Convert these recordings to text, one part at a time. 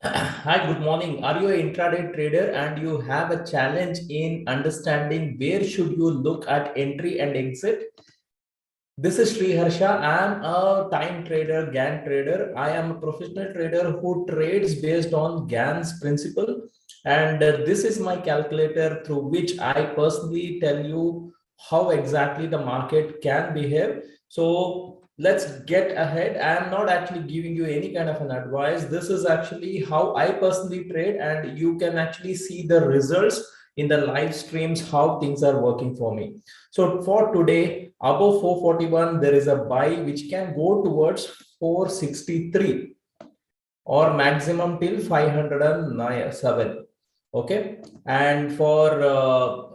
Hi, good morning. Are you an intraday trader and you have a challenge in understanding where should you look at entry and exit? This is Sri Harsha. I am a time trader, GAN trader. I am a professional trader who trades based on GAN's principle. And this is my calculator through which I personally tell you how exactly the market can behave. So let's get ahead. I am not actually giving you any kind of an advice. This is actually how I personally trade, and you can actually see the results in the live streams, how things are working for me. So for today, above 441, there is a buy which can go towards 463 or maximum till 507. Okay. And for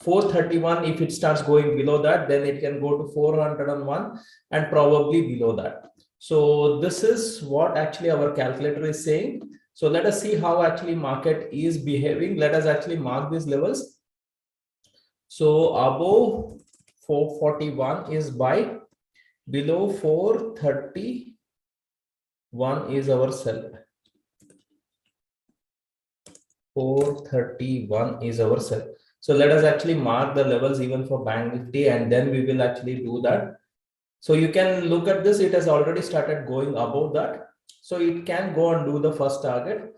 431, if it starts going below that, then it can go to 401 and probably below that. So this is what actually our calculator is saying. So let us see how actually market is behaving. Let us actually mark these levels. So above 441 is buy, below 431 is our sell. 431 is our sell. So let us actually mark the levels even for Banknifty, and then we will actually do that. So you can look at this, it has already started going above that. So it can go and do the first target.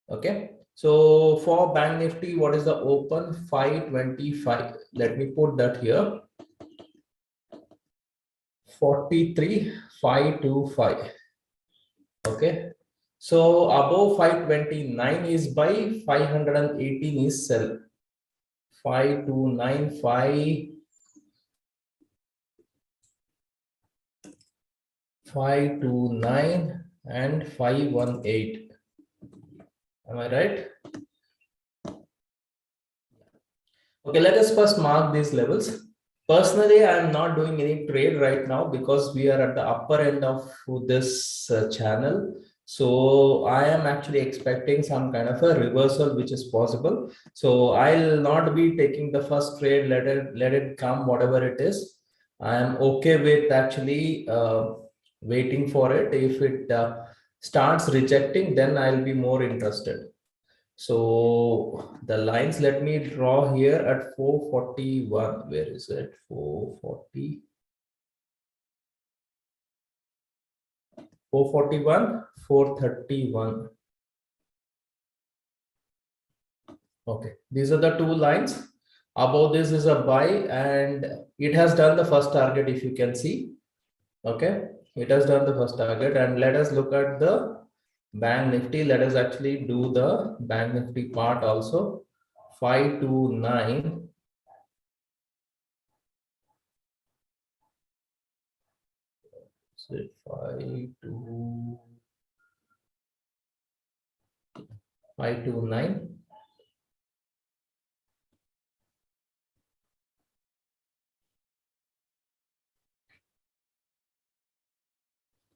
Okay. So for Banknifty, what is the open? 525. Let me put that here. 43,525. Okay. So above 529 is buy, 518 is sell. 529, 529 and 518. Am I right? Okay, let us first mark these levels. Personally, I am not doing any trade right now because we are at the upper end of this channel. So I am actually expecting some kind of a reversal, which is possible. So I'll not be taking the first trade. Let it come, whatever it is. I am okay with actually waiting for it. If it starts rejecting, then I'll be more interested. So the lines, let me draw here at 441. Where is it? 440. 441, 431. Okay, these are the two lines. Above this is a buy, and it has done the first target, if you can see. Okay, it has done the first target, and let us look at the Banknifty. Let us actually do the Banknifty part also. 529. 529.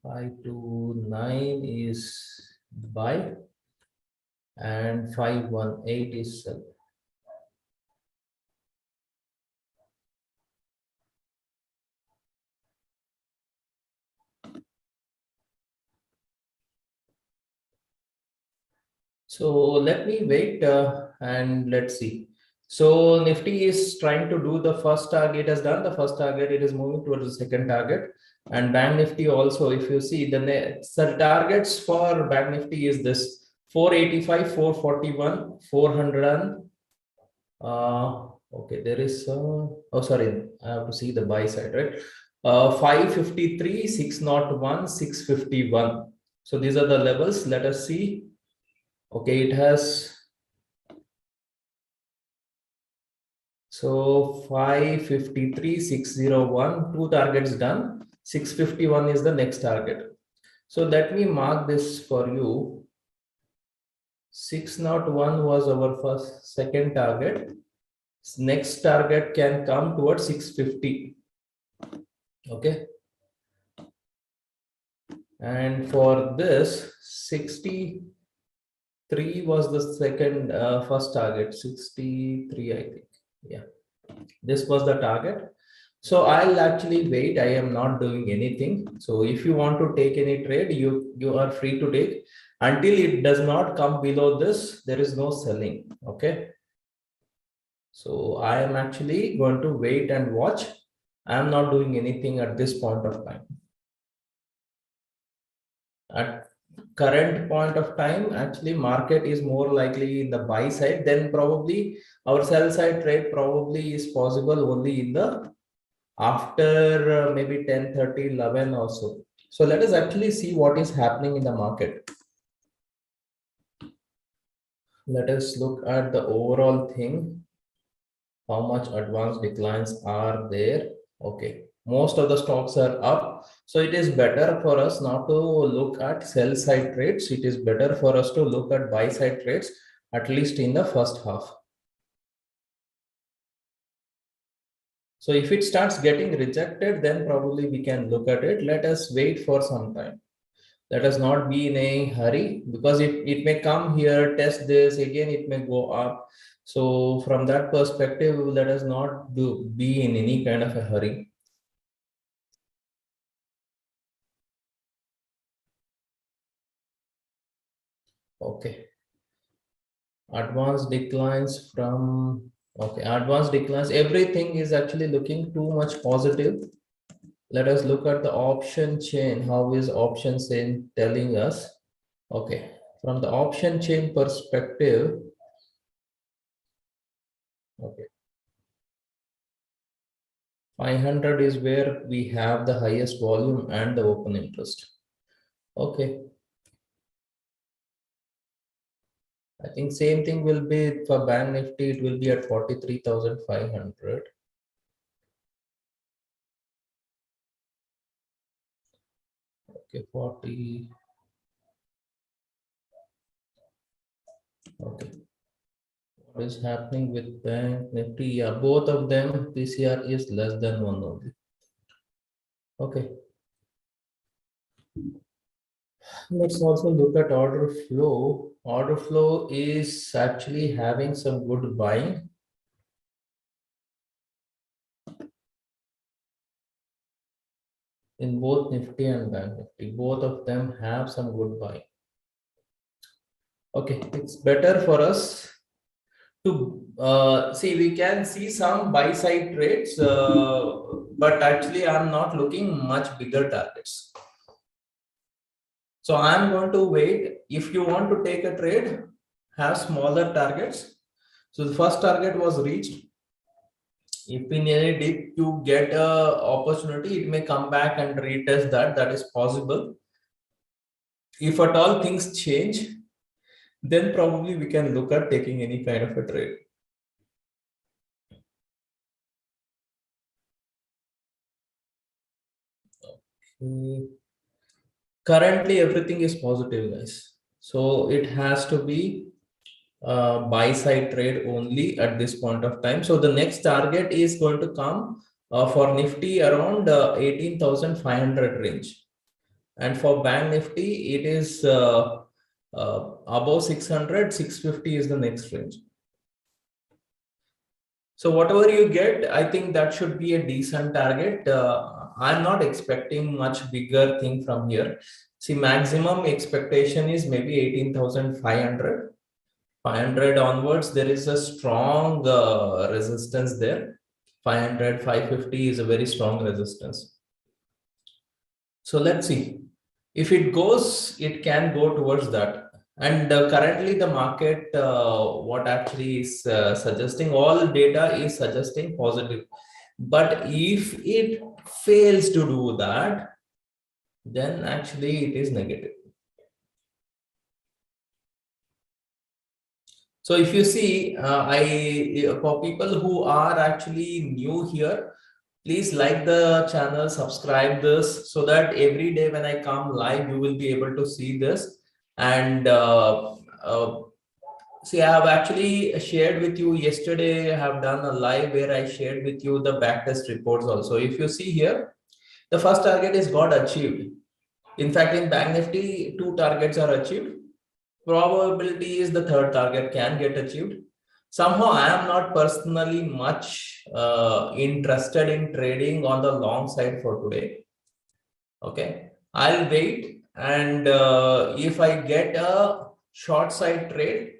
529 is buy and 518 is sell. So let me wait and let's see. So Nifty is trying to do the first target. It has done the first target. It is moving towards the second target. And Bank Nifty also, if you see the targets for Bank Nifty is this 485, 441, 400. Okay, there is oh sorry, I have to see the buy side, right? 553, 601, 651. So these are the levels. Let us see. Okay, it has, so 553, 601, two targets done. 651 is the next target. So let me mark this for you. 601 was our second target. Next target can come towards 650. Okay. And for this, 63 was the second, first target. 63, I think. Yeah, this was the target. So I'll actually wait. I am not doing anything. So if you want to take any trade, you are free to take. Until it does not come below this, there is no selling. Okay. So I am actually going to wait and watch. I am not doing anything at this point of time. At current point of time, actually market is more likely in the buy side. Then probably our sell side trade probably is possible only in the after maybe 10:30, 11 or so. So let us actually see what is happening in the market. Let us look at the overall thing. How much advanced declines are there? Okay, most of the stocks are up. So it is better for us not to look at sell side trades. It is better for us to look at buy side trades, at least in the first half. So if it starts getting rejected, then probably we can look at it. Let us wait for some time. Let us not be in a hurry, because it may come here, test this, again it may go up. So from that perspective, let us not be in any kind of a hurry. Okay. Advanced declines from, okay, advanced declines. Everything is actually looking too much positive. Let us look at the option chain. How is option chain telling us? Okay. From the option chain perspective, okay, 500 is where we have the highest volume and the open interest. Okay. I think same thing will be for Banknifty. It will be at 43,500. Okay, 40. Okay. What is happening with Banknifty? Yeah, both of them PCR is less than 1 only. Okay. Let's also look at order flow. Order flow is actually having some good buying. In both Nifty and Banknifty, both of them have some good buying. Okay, it's better for us to see. We can see some buy side trades, but actually I'm not looking much bigger targets. So I'm going to wait. If you want to take a trade, have smaller targets. So the first target was reached. If in any dip you get a opportunity, it may come back and retest that. That is possible. If at all things change, then probably we can look at taking any kind of a trade. Okay. Currently, everything is positive, guys. So it has to be buy side trade only at this point of time. So the next target is going to come for Nifty around 18,500 range. And for Bank Nifty, it is above 600, 650 is the next range. So whatever you get, I think that should be a decent target. I'm not expecting much bigger thing from here. See, maximum expectation is maybe 18,500. 500 onwards, there is a strong resistance there. 500, 550 is a very strong resistance. So let's see. If it goes, it can go towards that. And currently the market, what actually is suggesting, all data is suggesting positive. But if it fails to do that, then actually it is negative. So if you see, for people who are actually new here, please like the channel, subscribe this, so that every day when I come live, you will be able to see this. And see, I have actually shared with you yesterday. I have done a live where I shared with you the backtest reports also. If you see here, the first target is got achieved. In fact, in Bank Nifty, two targets are achieved. Probability is the third target can get achieved. Somehow I am not personally much interested in trading on the long side for today. Okay, I'll wait, and if I get a short side trade,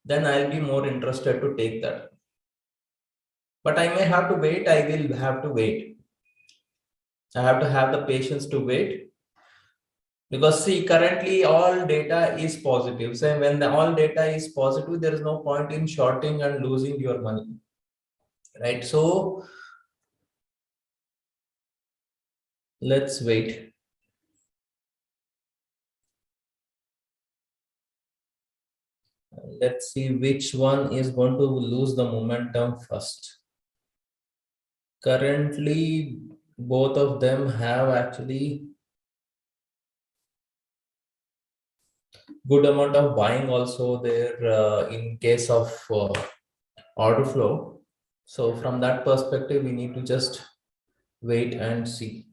then I'll be more interested to take that. But I may have to wait. I will have to wait. I have to have the patience to wait, because see, currently all data is positive. So when all data is positive, there is no point in shorting and losing your money, right? So let's wait. Let's see which one is going to lose the momentum first. Currently, both of them have actually good amount of buying also there in case of order flow. So from that perspective, we need to just wait and see.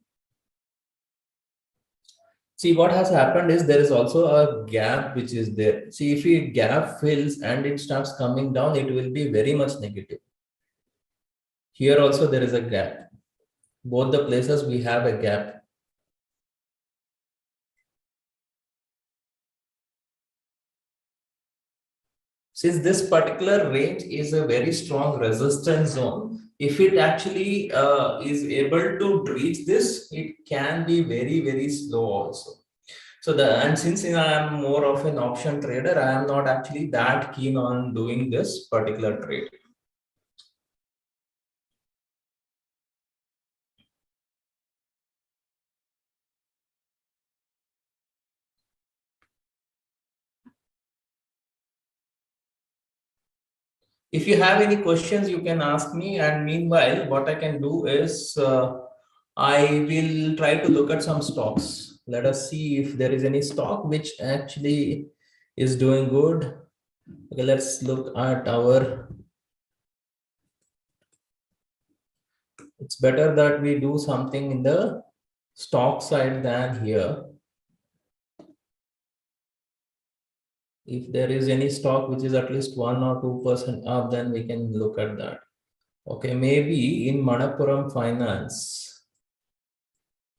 See, what has happened is there is also a gap which is there. See, if a gap fills and it starts coming down, it will be very much negative. Here also there is a gap. Both the places we have a gap. Since this particular range is a very strong resistance zone, if it actually is able to reach this, it can be very, very slow also. So and since I am more of an option trader, I am not actually that keen on doing this particular trade. If you have any questions, you can ask me. And meanwhile, what I can do is I will try to look at some stocks. Let us see if there is any stock which actually is doing good. Okay, let's look at our. It's better that we do something in the stock side than here. If there is any stock which is at least 1 or 2% up, then we can look at that. Okay, maybe in Manappuram Finance.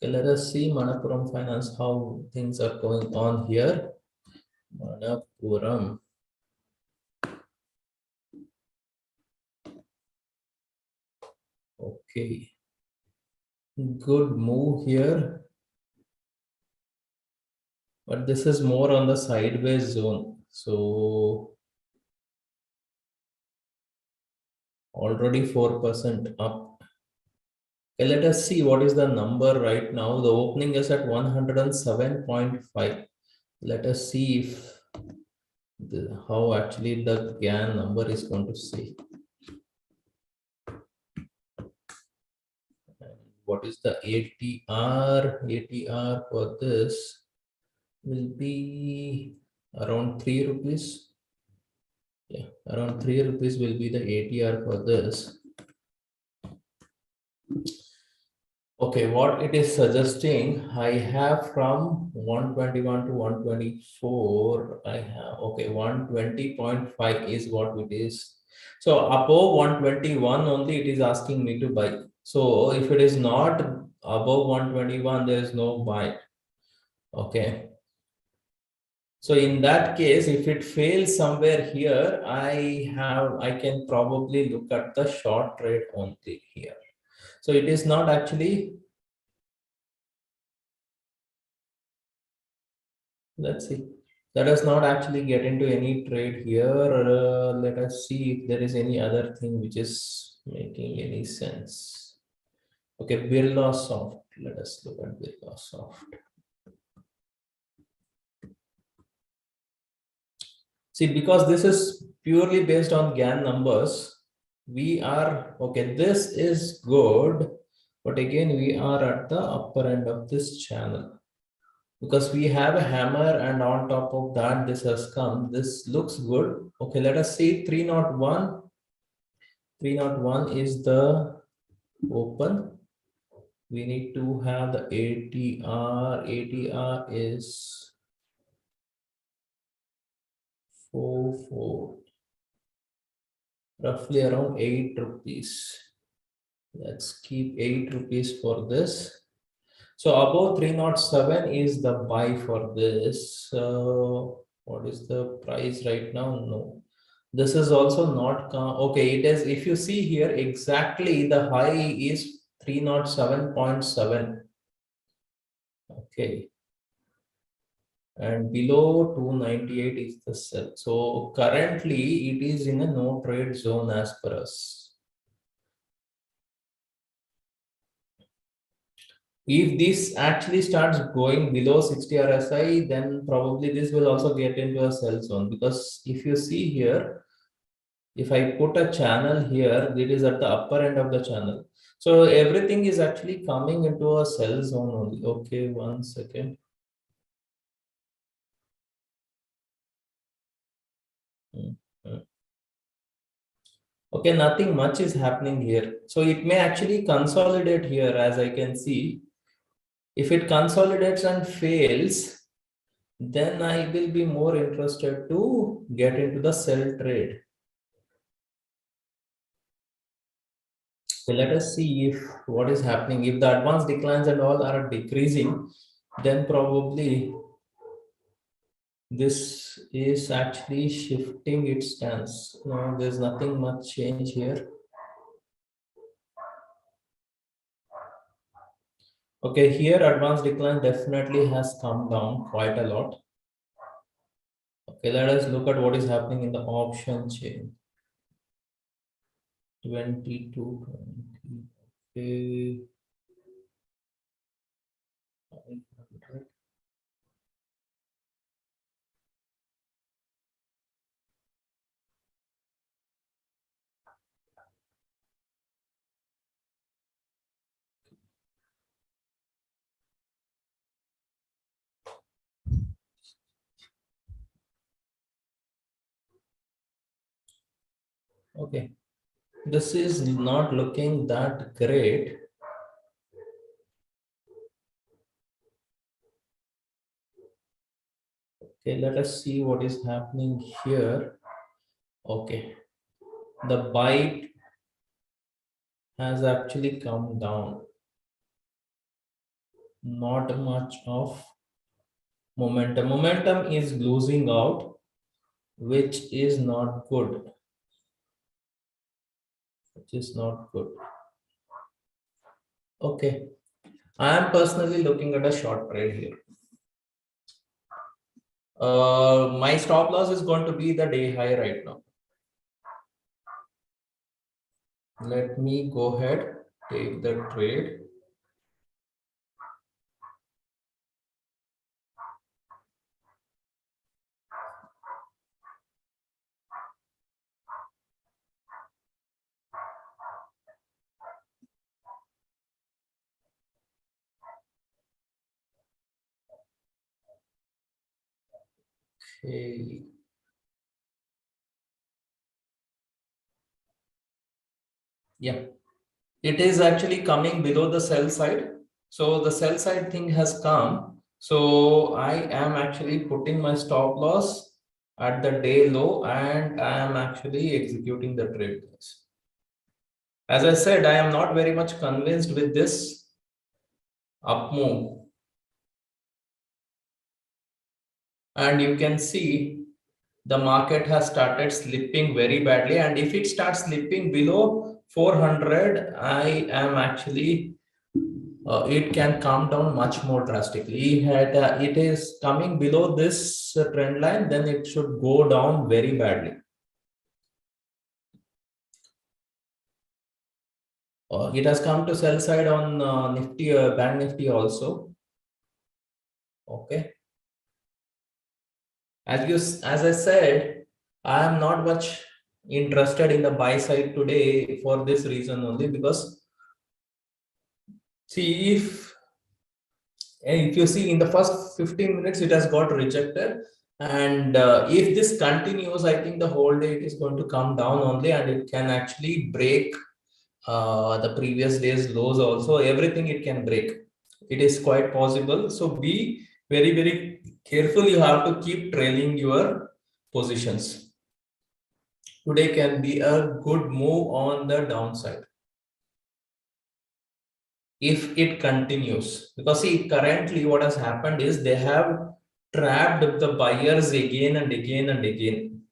Okay, let us see Manappuram Finance, how things are going on here. Manappuram. Okay. Good move here. But this is more on the sideways zone. So already 4% up. Okay, let us see what is the number right now. The opening is at 107.5. Let us see if how actually the GAN number is going to see. What is the ATR? ATR for this will be around 3 rupees. Yeah, around 3 rupees will be the ATR for this. Okay, what it is suggesting, I have from 121 to 124. I have, okay, 120.5 is what it is. So above 121 only it is asking me to buy. So if it is not above 121, there is no buy. Okay. So in that case, if it fails somewhere here, I can probably look at the short trade only here. So it is not actually, let's see. Let us not actually get into any trade here. Let us see if there is any other thing which is making any sense. Okay, Birla Soft. Let us look at Birla Soft. See, because this is purely based on GAN numbers, we are, okay, this is good, but again, we are at the upper end of this channel. Because we have a hammer and on top of that, this has come. This looks good. Okay, let us see 301. 301 is the open. We need to have the ATR. ATR is 44. roughly around 8 rupees. Let's keep 8 rupees for this. So above 307 is the buy for this. What is the price right now? No. This is also not okay. It is, if you see here, exactly the high is 307.7. Okay. And below 298 is the sell. So currently it is in a no trade zone as per us. If this actually starts going below 60 RSI, then probably this will also get into a sell zone, because if you see here, if I put a channel here, it is at the upper end of the channel. So everything is actually coming into a sell zone only. Okay, 1 second. Okay, nothing much is happening here. So it may actually consolidate here, as I can see. If it consolidates and fails, then I will be more interested to get into the sell trade. So let us see if what is happening. If the advanced declines and all are decreasing, then probably this is actually shifting its stance. No, there's nothing much change here. Okay, here advanced decline definitely has come down quite a lot. Okay, let us look at what is happening in the option chain. 22, 20. Okay. 500. Okay, this is not looking that great. Okay, let us see what is happening here. Okay, the bite has actually come down. Not much of momentum. Momentum is losing out, which is not good. Which is not good. Okay, I am personally looking at a short trade here. My stop loss is going to be the day high right now. Let me go ahead, take the trade. Okay. Yeah, it is actually coming below the sell side. So the sell side thing has come. So I am actually putting my stop loss at the day low, and I am actually executing the trade. As I said, I am not very much convinced with this up move. And you can see the market has started slipping very badly. And if it starts slipping below 400, I am actually it can come down much more drastically. It is coming below this trend line, then it should go down very badly. It has come to sell side on Nifty, Banknifty also. Okay. As I said, I am not much interested in the buy side today for this reason only, because see, if you see in the first 15 minutes it has got rejected, and if this continues, I think the whole day it is going to come down only, and it can actually break the previous day's lows also. Everything it can break, it is quite possible. So be very careful. You have to keep trailing your positions. today can be a good move on the downside if it continues. Because see, currently what has happened is they have trapped the buyers again and again and again.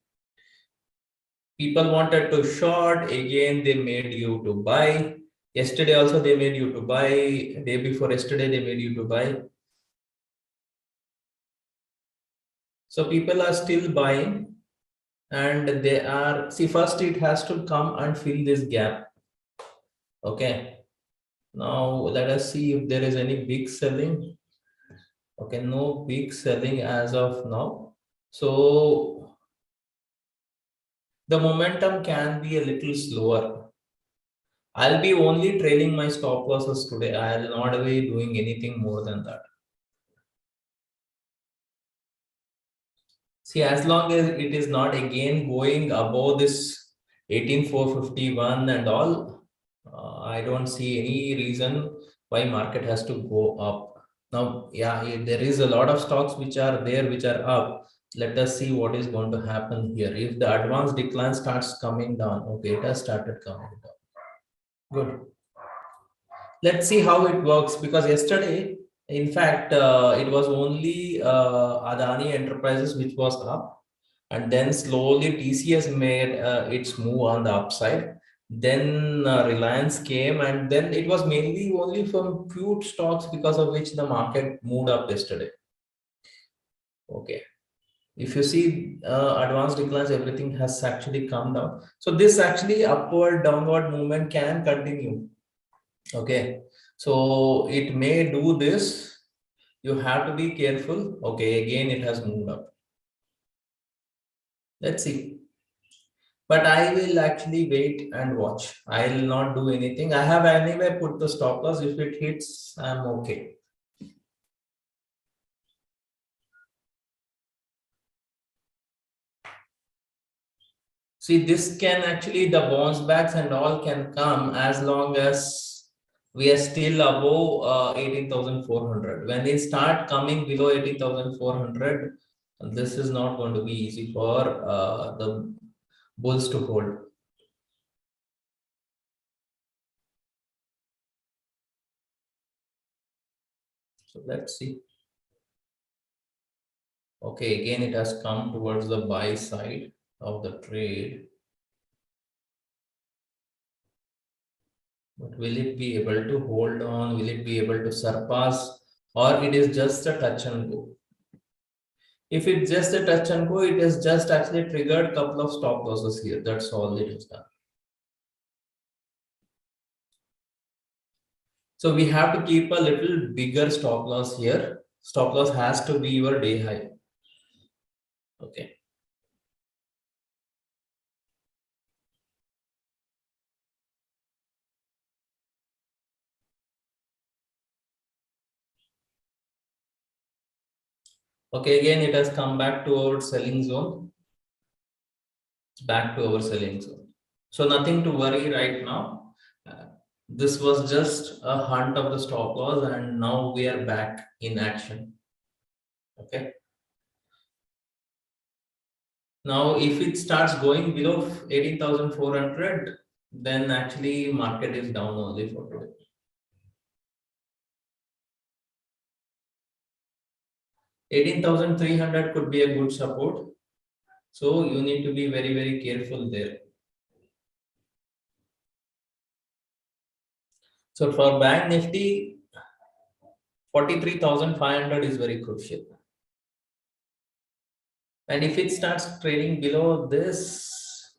People wanted to short, again they made you to buy. Yesterday also they made you to buy. Day before yesterday they made you to buy. So people are still buying, and they are, see, first it has to come and fill this gap. Okay. Now let us see if there is any big selling. Okay, no big selling as of now. So the momentum can be a little slower. I'll be only trailing my stop losses today. I'll not be doing anything more than that. See, as long as it is not again going above this 18,451 and all, I don't see any reason why market has to go up. Now, yeah, there is a lot of stocks which are there, which are up. Let us see what is going to happen here. If the advanced decline starts coming down, okay, it has started coming down. Good. Let's see how it works, because yesterday, in fact, it was only Adani Enterprises which was up, and then slowly TCS made its move on the upside. Then Reliance came, and then it was mainly only from few stocks because of which the market moved up yesterday. Okay. If you see advanced declines, everything has actually come down. So this actually upward downward movement can continue. Okay, so it may do this. You have to be careful. Okay, again it has moved up. Let's see. But I will actually wait and watch. I will not do anything. I have anyway put the stop loss. If it hits, I'm okay. See, this can actually, the bounce backs and all can come as long as we are still above 18,400. When they start coming below 18,400, this is not going to be easy for the bulls to hold. So let's see. Okay, again it has come towards the buy side of the trade. But will it be able to hold on? Will it be able to surpass? Or it is just a touch and go? If it's just a touch and go, it has just actually triggered a couple of stop losses here. That's all it has done. So we have to keep a little bigger stop loss here. Stop loss has to be your day high. Okay. Okay, again, it has come back to our selling zone. Back to our selling zone. So nothing to worry right now. This was just a hunt of the stop loss, and now we are back in action. Okay. Now, if it starts going below 18,400, then actually market is down only for today. 18,300 could be a good support. So you need to be very, very careful there. So for Bank Nifty, 43,500 is very crucial. And if it starts trading below this,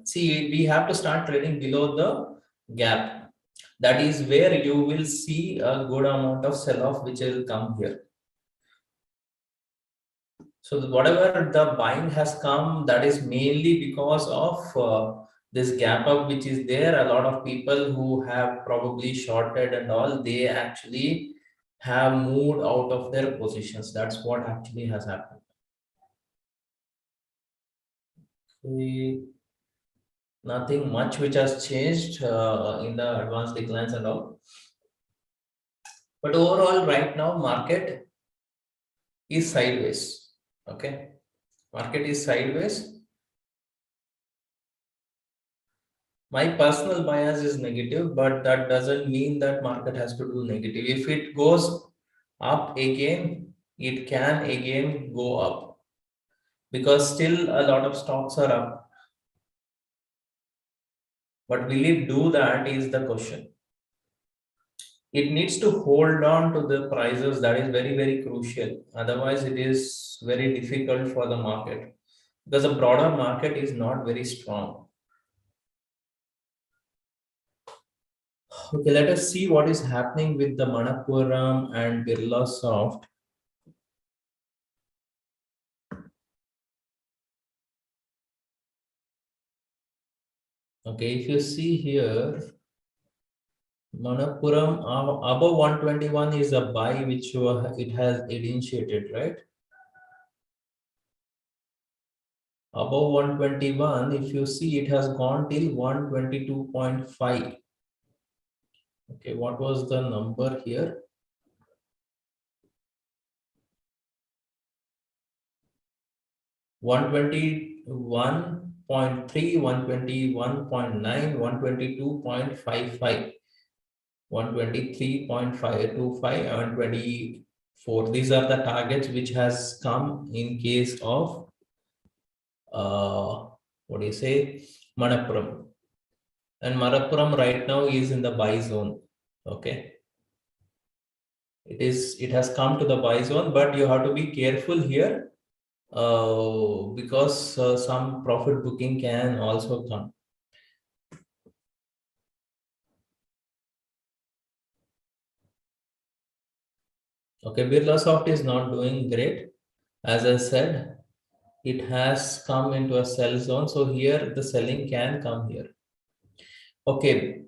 see, we have to start trading below the gap. That is where you will see a good amount of sell-off which will come here. So whatever the buying has come, that is mainly because of this gap up which is there. A lot of people who have probably shorted and all, they actually have moved out of their positions. That's what actually has happened. Nothing much which has changed in the advanced declines and all. But overall, right now, market is sideways. Okay. Market is sideways. My personal bias is negative, but that doesn't mean that market has to do negative. If it goes up again, it can again go up because still a lot of stocks are up. But will it do that is the question. It needs to hold on to the prices. That is very, very crucial. Otherwise, it is very difficult for the market because the broader market is not very strong. Okay, let us see what is happening with the Manappuram and Birlasoft. Okay, if you see here, Manappuram above 121 is a buy which it has initiated, right? Above 121, if you see, it has gone till 122.5. Okay, what was the number here? 121.3, 121.9, 122.55, 123.525, and 24. These are the targets which has come in case of what do you say, Manappuram. And Manappuram right now is in the buy zone. Okay. It has come to the buy zone, but you have to be careful here because some profit booking can also come. Okay, Birlasoft is not doing great. As I said, it has come into a sell zone. So here the selling can come here. Okay,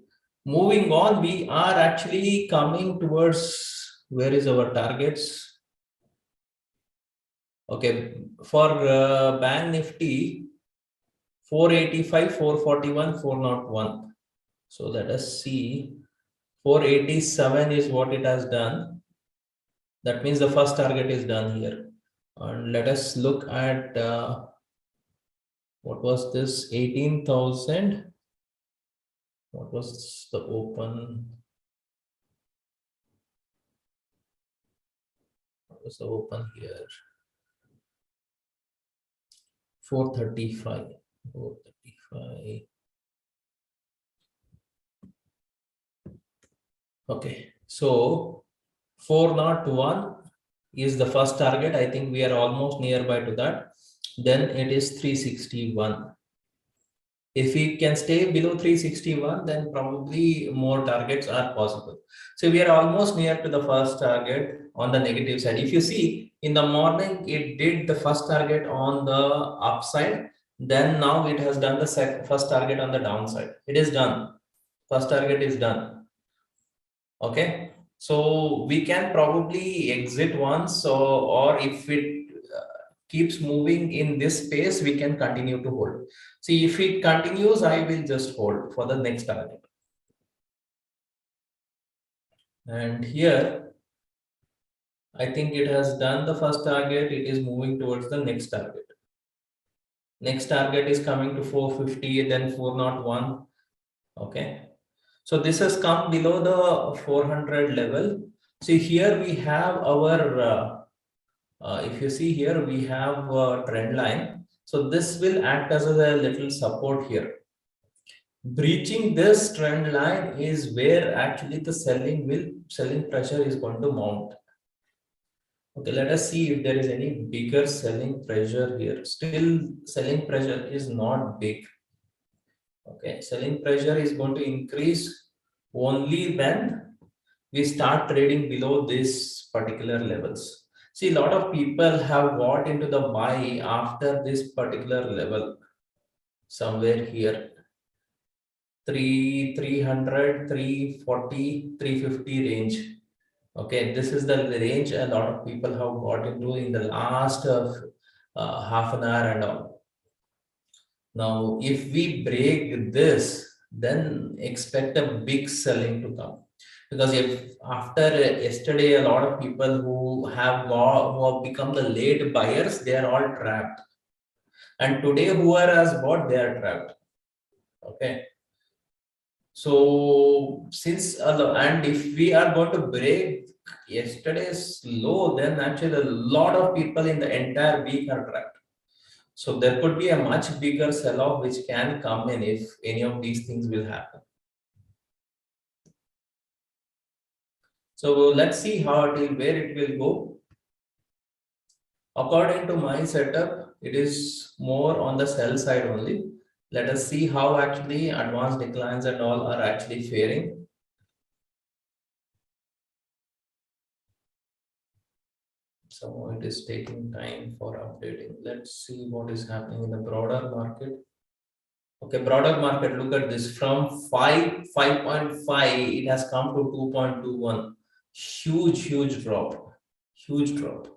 moving on, we are actually coming towards where is our targets. Okay, for Banknifty, 485, 441, 401. So let us see. 487 is what it has done. That means the first target is done here. And let us look at what was this 18,000. What was the open? What was the open here? 435. 435. Okay, so 401 is the first target. I think we are almost nearby to that. Then it is 361. If we can stay below 361, then probably more targets are possible. So we are almost near to the first target on the negative side. If you see in the morning, it did the first target on the upside. Then now it has done the first target on the downside. It is done. First target is done. Okay. So we can probably exit once, or if it keeps moving in this space, we can continue to hold. See, if it continues, I will just hold for the next target. And here, I think it has done the first target. It is moving towards the next target. Next target is coming to 450, then 401. Okay. So this has come below the 400 level. See, here we have our, if you see here, we have a trend line. So this will act as a little support here. Breaching this trend line is where actually the selling pressure is going to mount. Okay, let us see if there is any bigger selling pressure here. Still, selling pressure is not big. Okay, selling pressure is going to increase only when we start trading below these particular levels. See, a lot of people have got into the buy after this particular level, somewhere here. 300, 340, 350 range. Okay, this is the range a lot of people have got into in the last half an hour and all. Now, if we break this, then expect a big selling to come. Because if after yesterday, a lot of people who have become the late buyers, they are all trapped. And today, whoever has bought, they are trapped. Okay. So since and if we are going to break yesterday's low, then actually a lot of people in the entire week are trapped. So there could be a much bigger sell-off which can come in if any of these things will happen. So let's see how it will, where it will go. According to my setup, it is more on the sell side only. Let us see how actually advanced declines and all are actually faring. So it is taking time for updating. Let's see what is happening in the broader market. Okay, broader market, look at this. From 5.5, it has come to 2.21. Huge drop. Huge drop.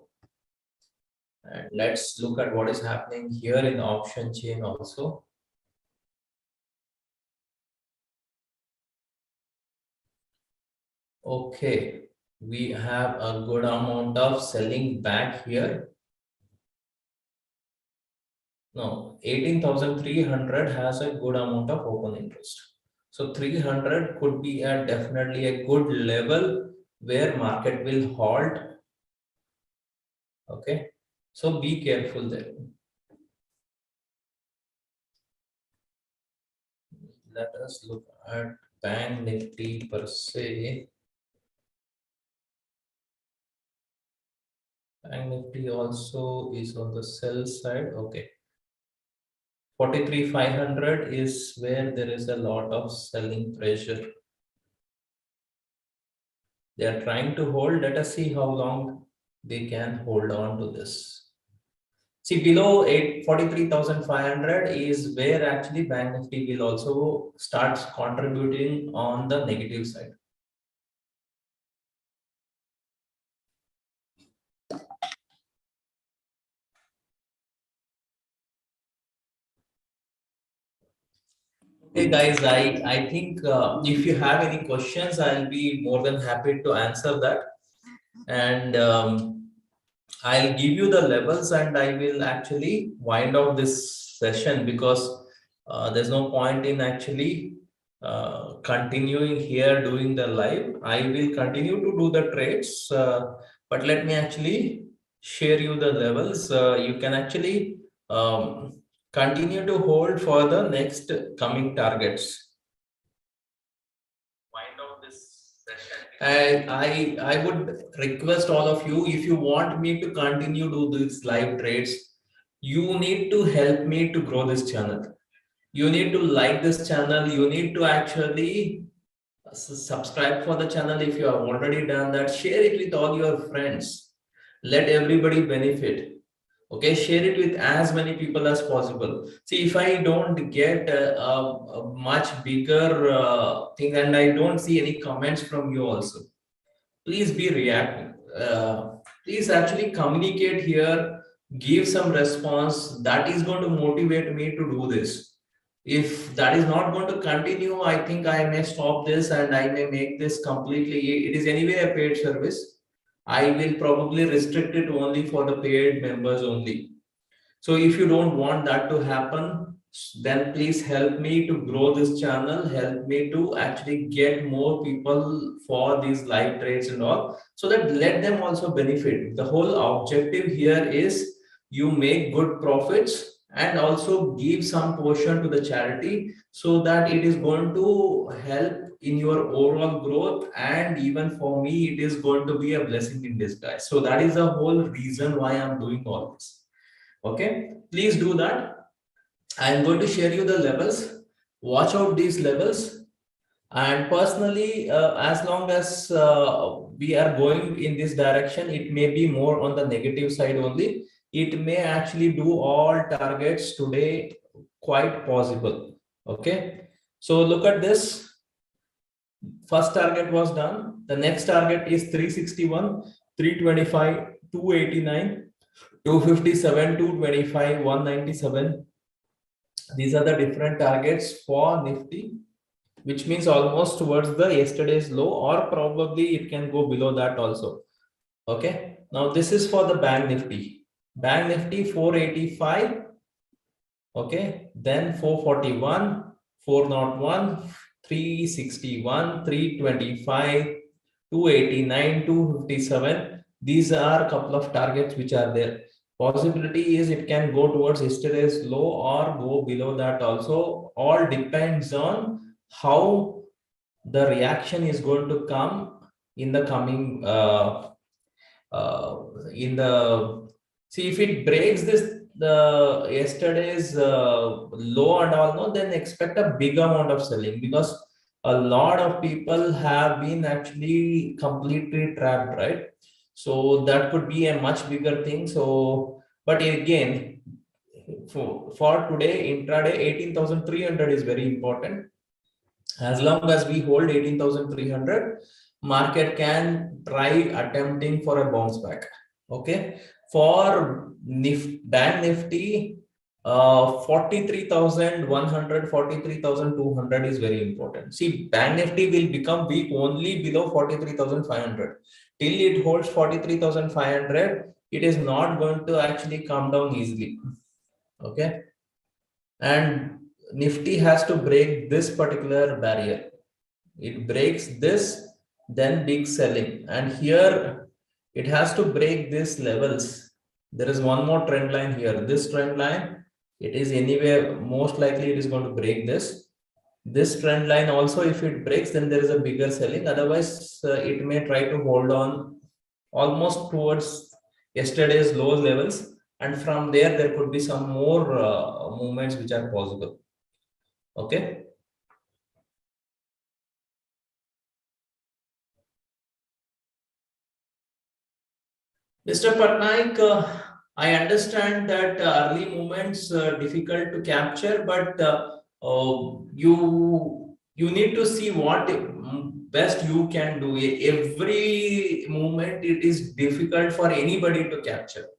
And let's look at what is happening here in the option chain also. Okay, we have a good amount of selling back here. No, 18,300 has a good amount of open interest. So 300 could be definitely a good level where market will halt. Okay, so be careful there. Let us look at Banknifty per se. Banknifty also is on the sell side. Okay, 43,500 is where there is a lot of selling pressure. They are trying to hold. Let us see how long they can hold on to this. See, below 43,500 is where actually Bank Nifty will also start contributing on the negative side. Okay, guys, I think if you have any questions, I'll be more than happy to answer that. And I'll give you the levels and I will actually wind up this session because there's no point in actually continuing here doing the live. I will continue to do the trades, but let me actually share you the levels. You can actually continue to hold for the next coming targets. Wind out this session. And I would request all of you, if you want me to continue do these live trades, you need to help me to grow this channel. You need to like this channel. You need to actually subscribe for the channel if you have already done that. Share it with all your friends. Let everybody benefit. Okay, share it with as many people as possible. See, if I don't get a much bigger thing and I don't see any comments from you also, please be reactive. Please actually communicate here, give some response. That is going to motivate me to do this. If that is not going to continue, I think I may stop this and I may make this completely. It is anyway a paid service. I will probably restrict it only for the paid members only. So if you don't want that to happen, then please help me to grow this channel, help me to actually get more people for these live trades and all, so that let them also benefit. The whole objective here is you make good profits and also give some portion to the charity, so that it is going to help in your overall growth, and even for me it is going to be a blessing in disguise. So that is the whole reason why I'm doing all this. Okay, please do that. I'm going to share you the levels. Watch out these levels. And personally, as long as we are going in this direction, it may be more on the negative side only. It may actually do all targets today, quite possible. Okay, so look at this. First target was done. The next target is 361, 325, 289. 257, 225, 197. These are the different targets for Nifty, which means almost towards the yesterday's low, or probably it can go below that also. Okay. Now this is for the Bank Nifty. Bank Nifty 485. Okay. Then 441, 401, 361, 325, 289, 257. These are a couple of targets which are there. Possibility is it can go towards yesterday's low or go below that also. All depends on how the reaction is going to come in the coming in the see if it breaks this the yesterday's low and all, no, then expect a big amount of selling, because a lot of people have been actually completely trapped, right? So that could be a much bigger thing. So but again, for today intraday 18,300 is very important. As long as we hold 18,300, market can try attempting for a bounce back. Okay. For Bank Nifty, 43,100, 43,200 is very important. See, Bank Nifty will become weak only below 43,500. Till it holds 43,500, it is not going to actually come down easily. Okay. And Nifty has to break this particular barrier. It breaks this, then big selling. And here it has to break these levels. There is one more trend line here. This trend line, it is anyway, most likely it is going to break this. This trend line also, if it breaks, then there is a bigger selling. Otherwise, it may try to hold on almost towards yesterday's low levels. And from there could be some more movements which are possible. Okay. Mr. Patnaik, I understand that early movements are difficult to capture, but you need to see what best you can do. Every movement it is difficult for anybody to capture,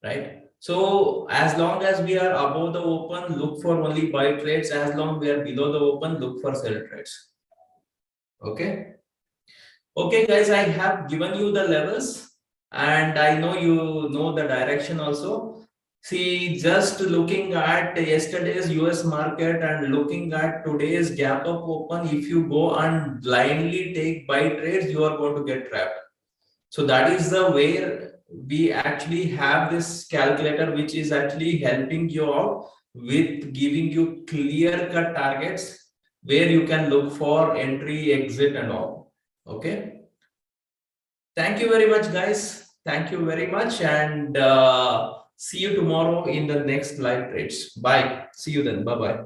right? So as long as we are above the open, look for only buy trades. As long we are below the open, look for sell trades. Okay. Okay, guys, I have given you the levels and I know you know the direction also. See, just looking at yesterday's US market and looking at today's gap up open, if you go and blindly take buy trades, you are going to get trapped. So that is the way we actually have this calculator, which is actually helping you out with giving you clear cut targets where you can look for entry, exit and all. Okay. Thank you very much, guys. Thank you very much. And see you tomorrow in the next live trades. Bye. See you then. Bye-bye.